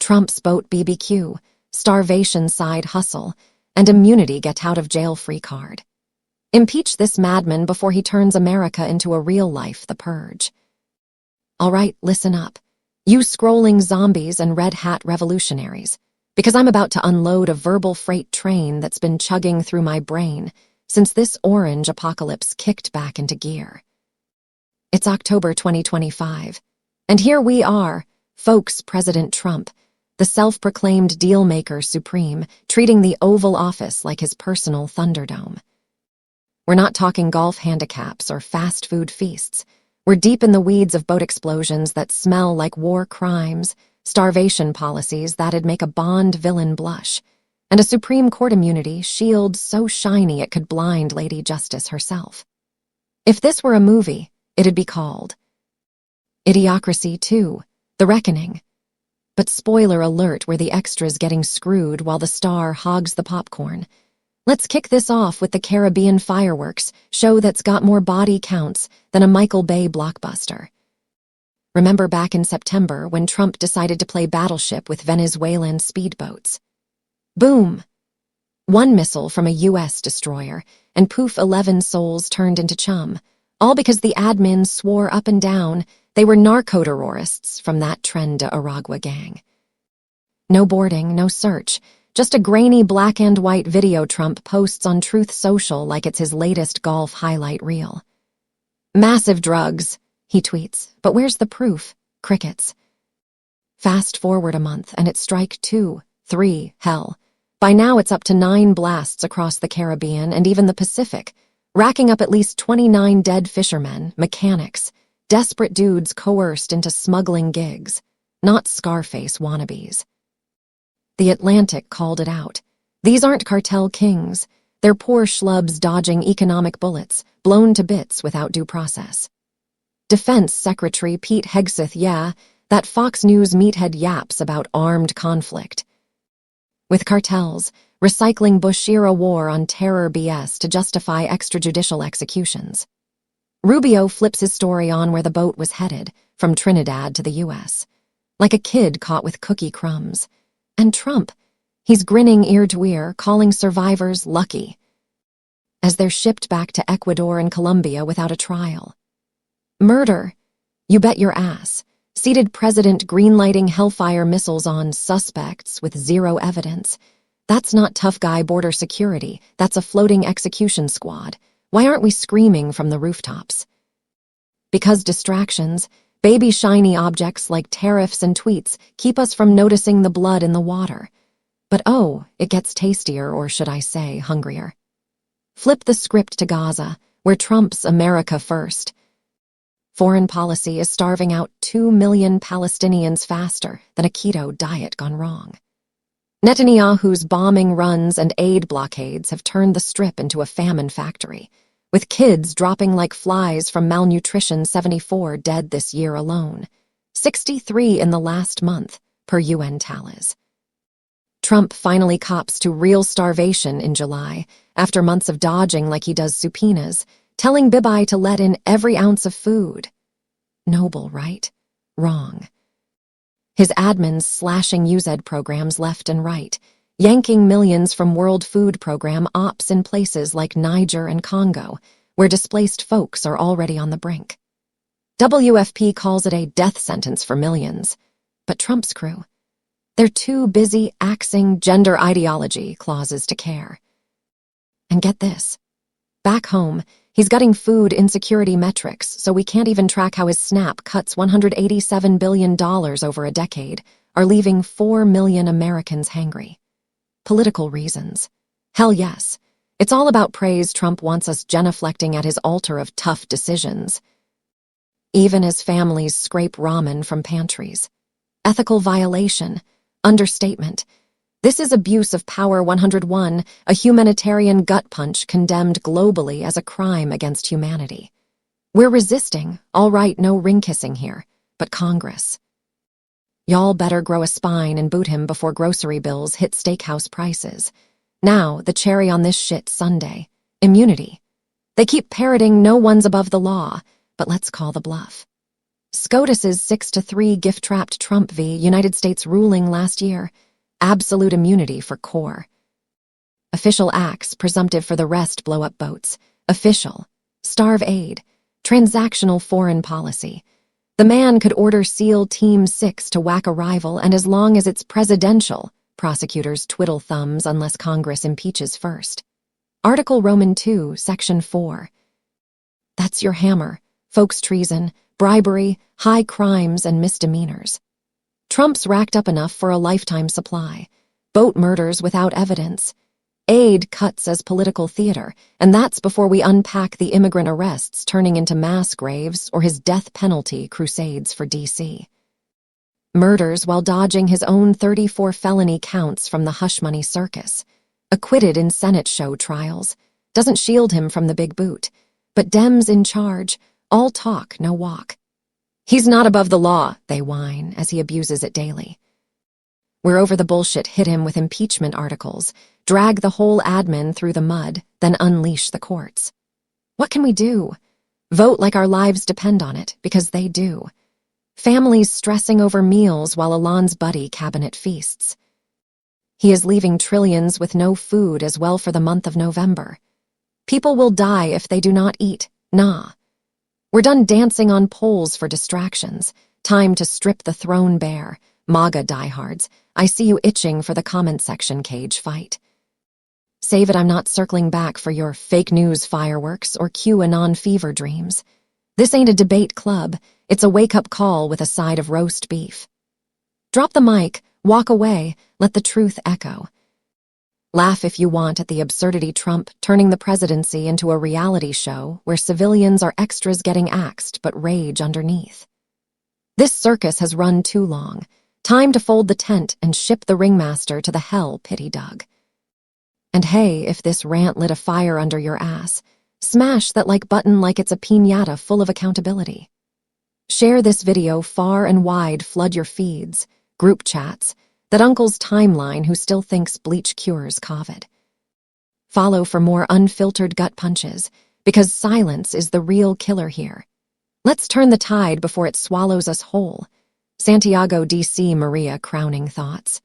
Trump's boat BBQ, starvation side hustle, and immunity get-out-of-jail-free card. Impeach this madman before he turns America into a real life, the Purge. All right, listen up. You scrolling zombies and red hat revolutionaries, because I'm about to unload a verbal freight train that's been chugging through my brain since this orange apocalypse kicked back into gear. It's October 2025, and here we are, folks, President Trump, the self-proclaimed deal-maker supreme, treating the Oval Office like his personal Thunderdome. We're not talking golf handicaps or fast food feasts. We're deep in the weeds of boat explosions that smell like war crimes, starvation policies that'd make a Bond villain blush, and a Supreme Court immunity shield so shiny it could blind Lady Justice herself. If this were a movie, it'd be called Idiocracy 2, The Reckoning. But spoiler alert, we're the extras getting screwed while the star hogs the popcorn. Let's kick this off with the Caribbean fireworks show that's got more body counts than a Michael Bay blockbuster. Remember back in September when Trump decided to play battleship with Venezuelan speedboats? Boom! One missile from a U.S. destroyer, and poof, 11 souls turned into chum, all because the admin swore up and down they were narco-terrorists from that Tren de Aragua gang. No boarding, no search, just a grainy black and white video Trump posts on Truth Social like it's his latest golf highlight reel. Massive drugs, he tweets, but where's the proof? Crickets. Fast forward a month and it's strike 2, 3, hell. By now it's up to 9 blasts across the Caribbean and even the Pacific, racking up at least 29 dead fishermen, mechanics, desperate dudes coerced into smuggling gigs, not Scarface wannabes. The Atlantic called it out. These aren't cartel kings. They're poor schlubs dodging economic bullets, blown to bits without due process. Defense Secretary Pete Hegseth, that Fox News meathead yaps about armed conflict. With cartels, recycling Bush-era war on terror BS to justify extrajudicial executions. Rubio flips his story on where the boat was headed, from Trinidad to the U.S., like a kid caught with cookie crumbs. And Trump, he's grinning ear to ear, calling survivors lucky, as they're shipped back to Ecuador and Colombia without a trial. Murder, you bet your ass. Seated president greenlighting Hellfire missiles on suspects with zero evidence. That's not tough guy border security, that's a floating execution squad. Why aren't we screaming from the rooftops? Because distractions, baby shiny objects like tariffs and tweets keep us from noticing the blood in the water. But oh, it gets tastier, or should I say, hungrier. Flip the script to Gaza, where Trump's America first. Foreign policy is starving out 2 million Palestinians faster than a keto diet gone wrong. Netanyahu's bombing runs and aid blockades have turned the Strip into a famine factory, with kids dropping like flies from malnutrition, 74 dead this year alone, 63 in the last month, per UN tallies. Trump finally cops to real starvation in July, after months of dodging like he does subpoenas, telling Bibi to let in every ounce of food. Noble, right? Wrong. His admins slashing UZ programs left and right, yanking millions from World Food Program ops in places like Niger and Congo, where displaced folks are already on the brink. WFP calls it a death sentence for millions. But Trump's crew, they're too busy axing gender ideology clauses to care. And get this. Back home, he's gutting food insecurity metrics, so we can't even track how his SNAP cuts $187 billion over a decade are leaving 4 million Americans hangry. Political reasons. Hell yes. It's all about praise. Trump wants us genuflecting at his altar of tough decisions. Even as families scrape ramen from pantries. Ethical violation. Understatement. This is abuse of power 101, a humanitarian gut punch condemned globally as a crime against humanity. We're resisting, all right, no ring-kissing here, but Congress. Y'all better grow a spine and boot him before grocery bills hit steakhouse prices. Now, the cherry on this shit sundae. Immunity. They keep parroting no one's above the law, but let's call the bluff. SCOTUS's 6-3 gift-trapped Trump v. United States ruling last year. Absolute immunity for core. Official acts, presumptive for the rest, blow up boats. Official. Starve aid. Transactional foreign policy. The man could order SEAL Team 6 to whack a rival, and as long as it's presidential, prosecutors twiddle thumbs unless Congress impeaches first. Article Roman 2, Section 4. That's your hammer. Folks treason, bribery, high crimes, and misdemeanors. Trump's racked up enough for a lifetime supply. Boat murders without evidence. Aid cuts as political theater, and that's before we unpack the immigrant arrests turning into mass graves or his death penalty crusades for D.C. Murders while dodging his own 34 felony counts from the hush money circus. Acquitted in Senate show trials. Doesn't shield him from the big boot. But Dems in charge, all talk, no walk. He's not above the law, they whine, as he abuses it daily. We're over the bullshit, hit him with impeachment articles, drag the whole admin through the mud, then unleash the courts. What can we do? Vote like our lives depend on it, because they do. Families stressing over meals while Elon's buddy cabinet feasts. He is leaving trillions with no food as well for the month of November. People will die if they do not eat, nah. We're done dancing on poles for distractions. Time to strip the throne bare. MAGA diehards, I see you itching for the comment section cage fight. Save it, I'm not circling back for your fake news fireworks or QAnon fever dreams. This ain't a debate club, it's a wake-up call with a side of roast beef. Drop the mic, walk away, let the truth echo. Laugh if you want at the absurdity Trump turning the presidency into a reality show where civilians are extras getting axed but rage underneath. This circus has run too long. Time to fold the tent and ship the ringmaster to the hell pit he dug. And hey, if this rant lit a fire under your ass, smash that like button like it's a piñata full of accountability. Share this video far and wide, flood your feeds, group chats, that uncle's timeline who still thinks bleach cures COVID. Follow for more unfiltered gut punches, because silence is the real killer here. Let's turn the tide before it swallows us whole. Santiago, D.C. Maria crowning thoughts.